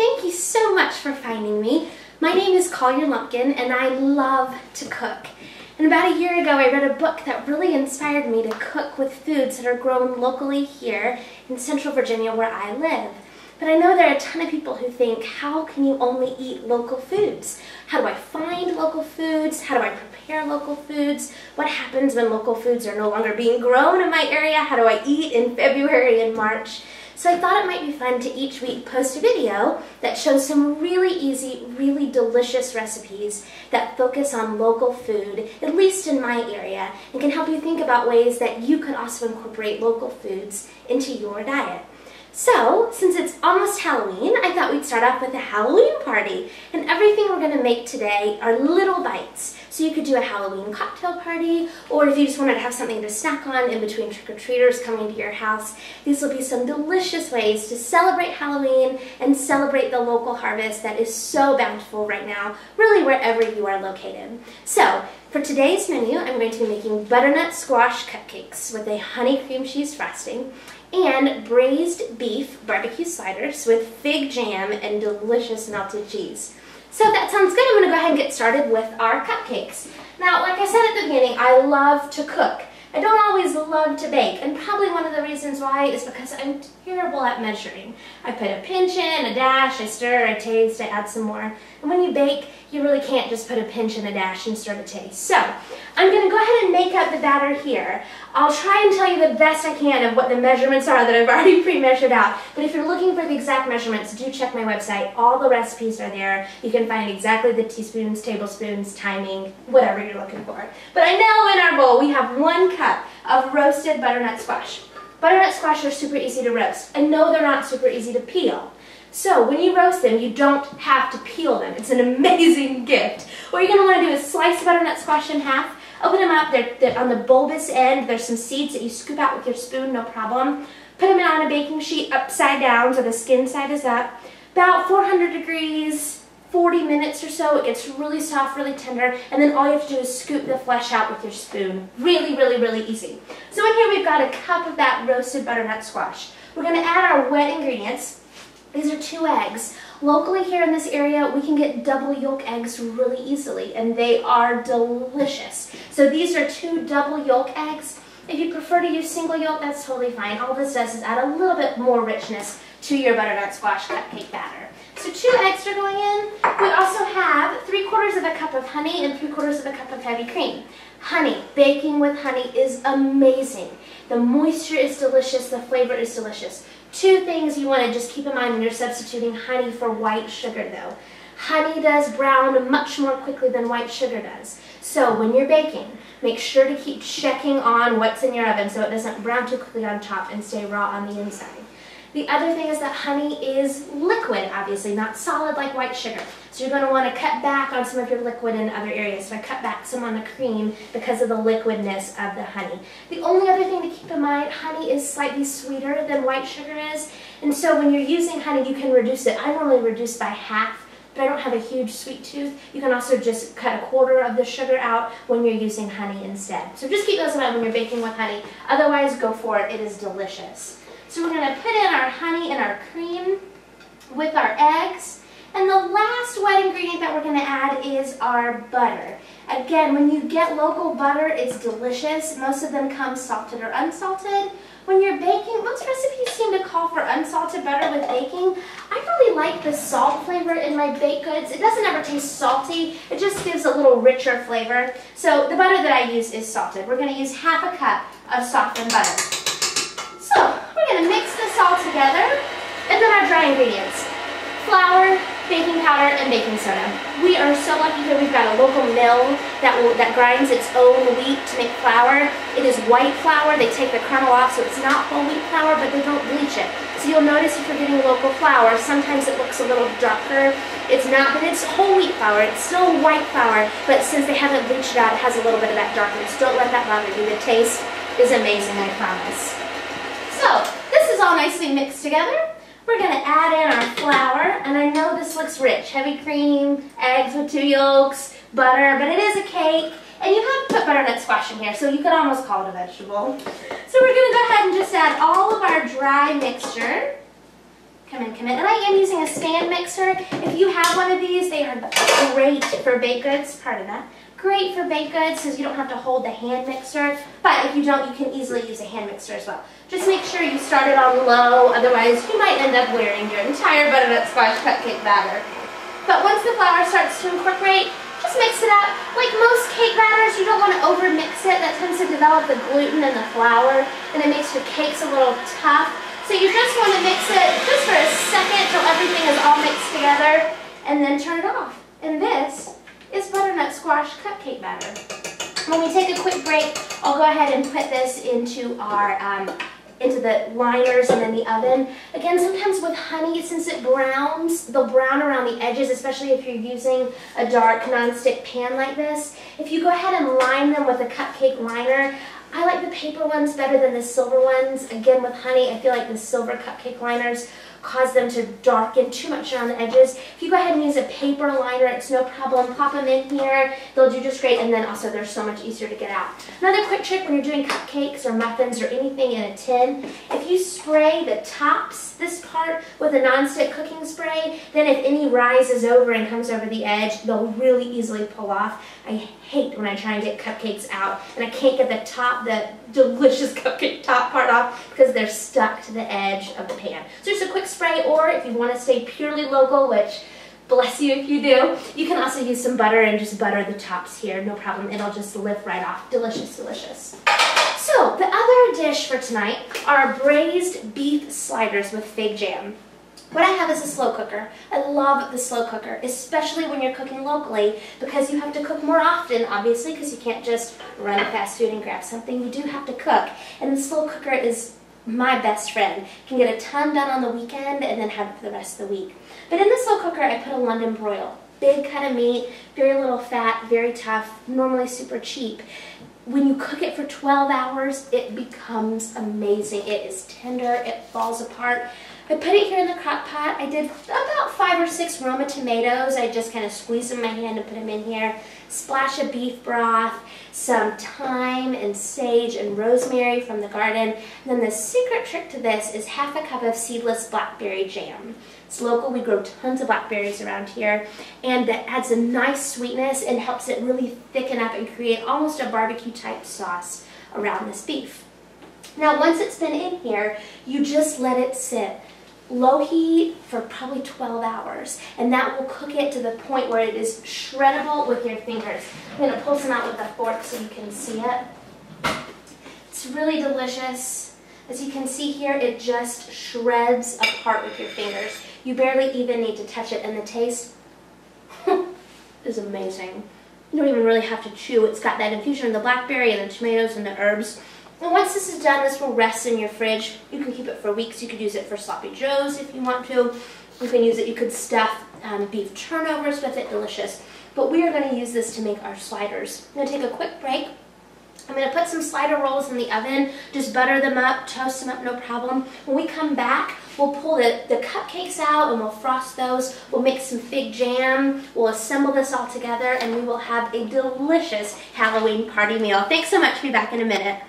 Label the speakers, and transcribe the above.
Speaker 1: thank you so much for finding me. My name is Collier Lumpkin and I love to cook. And about a year ago I read a book that really inspired me to cook with foods that are grown locally here in Central Virginia where I live. But I know there are a ton of people who think, how can you only eat local foods? How do I find local foods? How do I prepare local foods? What happens when local foods are no longer being grown in my area? How do I eat in February and March? So I thought it might be fun to each week post a video that shows some really easy, really delicious recipes that focus on local food, at least in my area, and can help you think about ways that you could also incorporate local foods into your diet. So, since it's almost Halloween, I thought we'd start off with a Halloween party. And everything we're going to make today are little bites. So you could do a Halloween cocktail party, or if you just wanted to have something to snack on in between trick-or-treaters coming to your house, these will be some delicious ways to celebrate Halloween and celebrate the local harvest that is so bountiful right now, really wherever you are located. So, for today's menu, I'm going to be making butternut squash cupcakes with a honey cream cheese frosting and braised beef barbecue sliders with fig jam and delicious melted cheese. So if that sounds good, I'm going to go ahead and get started with our cupcakes. Now, like I said at the beginning, I love to cook. I don't always love to bake, and probably one of the reasons why is because I'm terrible at measuring. I put a pinch in, a dash, I stir, I taste, I add some more. And when you bake, you really can't just put a pinch and a dash and stir to taste. So, I'm going to go ahead and make up the batter here. I'll try and tell you the best I can of what the measurements are that I've already pre-measured out. But if you're looking for the exact measurements, do check my website. All the recipes are there. You can find exactly the teaspoons, tablespoons, timing, whatever you're looking for. But I know in our bowl we have 1 cup of roasted butternut squash. Butternut squash are super easy to roast. I know they're not super easy to peel. So when you roast them, you don't have to peel them. It's an amazing gift. What you're going to want to do is slice the butternut squash in half, open them up. They're on the bulbous end. There's some seeds that you scoop out with your spoon, no problem. Put them on a baking sheet upside down so the skin side is up. About 400 degrees, 40 minutes or so. It gets really soft, really tender, and then all you have to do is scoop the flesh out with your spoon. Really, really, really easy. So in here we've got a cup of that roasted butternut squash. We're going to add our wet ingredients. These are 2 eggs. Locally here in this area, we can get double yolk eggs really easily, and they are delicious. So these are 2 double yolk eggs. If you prefer to use single yolk, that's totally fine. All this does is add a little bit more richness to your butternut squash cupcake batter. So 2 eggs are going in. We also have 3/4 of a cup of honey and 3/4 of a cup of heavy cream. Honey, baking with honey is amazing. The moisture is delicious, the flavor is delicious. 2 things you want to just keep in mind when you're substituting honey for white sugar though. Honey does brown much more quickly than white sugar does. So when you're baking, make sure to keep checking on what's in your oven so it doesn't brown too quickly on top and stay raw on the inside. The other thing is that honey is liquid, obviously, not solid like white sugar. So you're going to want to cut back on some of your liquid in other areas. So I cut back some on the cream because of the liquidness of the honey. The only other thing to keep in mind, honey is slightly sweeter than white sugar is. And so when you're using honey, you can reduce it. I normally reduce by half, but I don't have a huge sweet tooth. You can also just cut 1/4 of the sugar out when you're using honey instead. So just keep those in mind when you're baking with honey. Otherwise, go for it. It is delicious. So we're going to put in our honey and our cream with our eggs. And the last wet ingredient that we're going to add is our butter. Again, when you get local butter, it's delicious. Most of them come salted or unsalted. When you're baking, most recipes seem to call for unsalted butter with baking. I really like the salt flavor in my baked goods. It doesn't ever taste salty. It just gives a little richer flavor. So the butter that I use is salted. We're going to use 1/2 cup of softened butter. So we're going to mix this all together, and then our dry ingredients. Flour, baking powder, and baking soda. We are so lucky here we've got a local mill that grinds its own wheat to make flour. It is white flour. They take the kernel off, so it's not whole wheat flour, but they don't bleach it. So you'll notice if you're getting local flour, sometimes it looks a little darker. It's not, but it's whole wheat flour. It's still white flour, but since they haven't bleached it out, it has a little bit of that darkness. Don't let that bother you. The taste is amazing, I promise. So, this is all nicely mixed together. We're going to add in our flour, and I know this looks rich. Heavy cream, eggs with 2 yolks, butter, but it is a cake. And you have to put butternut squash in here, so you could almost call it a vegetable. So we're going to go ahead and just add all of our dry mixture. Come in, come in. And I am using a stand mixer. If you have one of these, they are great for baked goods. Pardon that. Great for baked goods because you don't have to hold the hand mixer. But if you don't, you can easily use a hand mixer as well. Just make sure you start it on low, otherwise you might end up wearing your entire butternut squash cupcake batter. But once the flour starts to incorporate, just mix it up. Like most cake batters, you don't want to over mix it. That tends to develop the gluten in the flour and it makes your cakes a little tough. So you just want to mix it just for a second till everything is all mixed together and then turn it off. And this is butternut squash cupcake batter. When we take a quick break, I'll go ahead and put this into our into the liners and then the oven. Again, sometimes with honey, since it browns, they'll brown around the edges, especially if you're using a dark nonstick pan like this. If you go ahead and line them with a cupcake liner, I like the paper ones better than the silver ones. Again, with honey, I feel like the silver cupcake liners cause them to darken too much around the edges. If you go ahead and use a paper liner, it's no problem. Pop them in here. They'll do just great, and then also they're so much easier to get out. Another quick trick when you're doing cupcakes or muffins or anything in a tin, if you spray the tops, this part, with a nonstick cooking spray, then if any rises over and comes over the edge, they'll really easily pull off. I hate when I try and get cupcakes out and I can't get the top, the delicious cupcake top part off because they're stuck to the edge of the pan. So just a quick spray, or if you want to stay purely local, which bless you if you do, you can also use some butter and just butter the tops here, no problem. It'll just lift right off. Delicious, delicious. So the other dish for tonight are braised beef sliders with fig jam. What I have is a slow cooker. I love the slow cooker, especially when you're cooking locally, because you have to cook more often, obviously, because you can't just run to fast food and grab something. You do have to cook, and the slow cooker is my best friend. Can get a ton done on the weekend and then have it for the rest of the week. But in the slow cooker, I put a London broil. Big cut of meat, very little fat, very tough, normally super cheap. When you cook it for 12 hours, it becomes amazing. It is tender, it falls apart. I put it here in the crock pot. I did about 5 or 6 Roma tomatoes. I just kind of squeezed them in my hand and put them in here. Splash of beef broth, some thyme and sage and rosemary from the garden. And then the secret trick to this is half a cup of seedless blackberry jam. It's local. We grow tons of blackberries around here. And that adds a nice sweetness and helps it really thicken up and create almost a barbecue type sauce around this beef. Now once it's been in here, you just let it sit. Low heat for probably 12 hours, and that will cook it to the point where it is shreddable with your fingers. I'm going to pull some out with a fork so you can see it. It's really delicious. As you can see here, it just shreds apart with your fingers. You barely even need to touch it, and the taste is amazing. You don't even really have to chew. It's got that infusion of the blackberry and the tomatoes and the herbs. And once this is done, this will rest in your fridge. You can keep it for weeks. You could use it for sloppy joes if you want to. You can use it, you could stuff beef turnovers with it, delicious. But we are going to use this to make our sliders. I'm going to take a quick break. I'm going to put some slider rolls in the oven, just butter them up, toast them up, no problem. When we come back, we'll pull the cupcakes out and we'll frost those. We'll make some fig jam. We'll assemble this all together and we will have a delicious Halloween party meal. Thanks so much. Be back in a minute.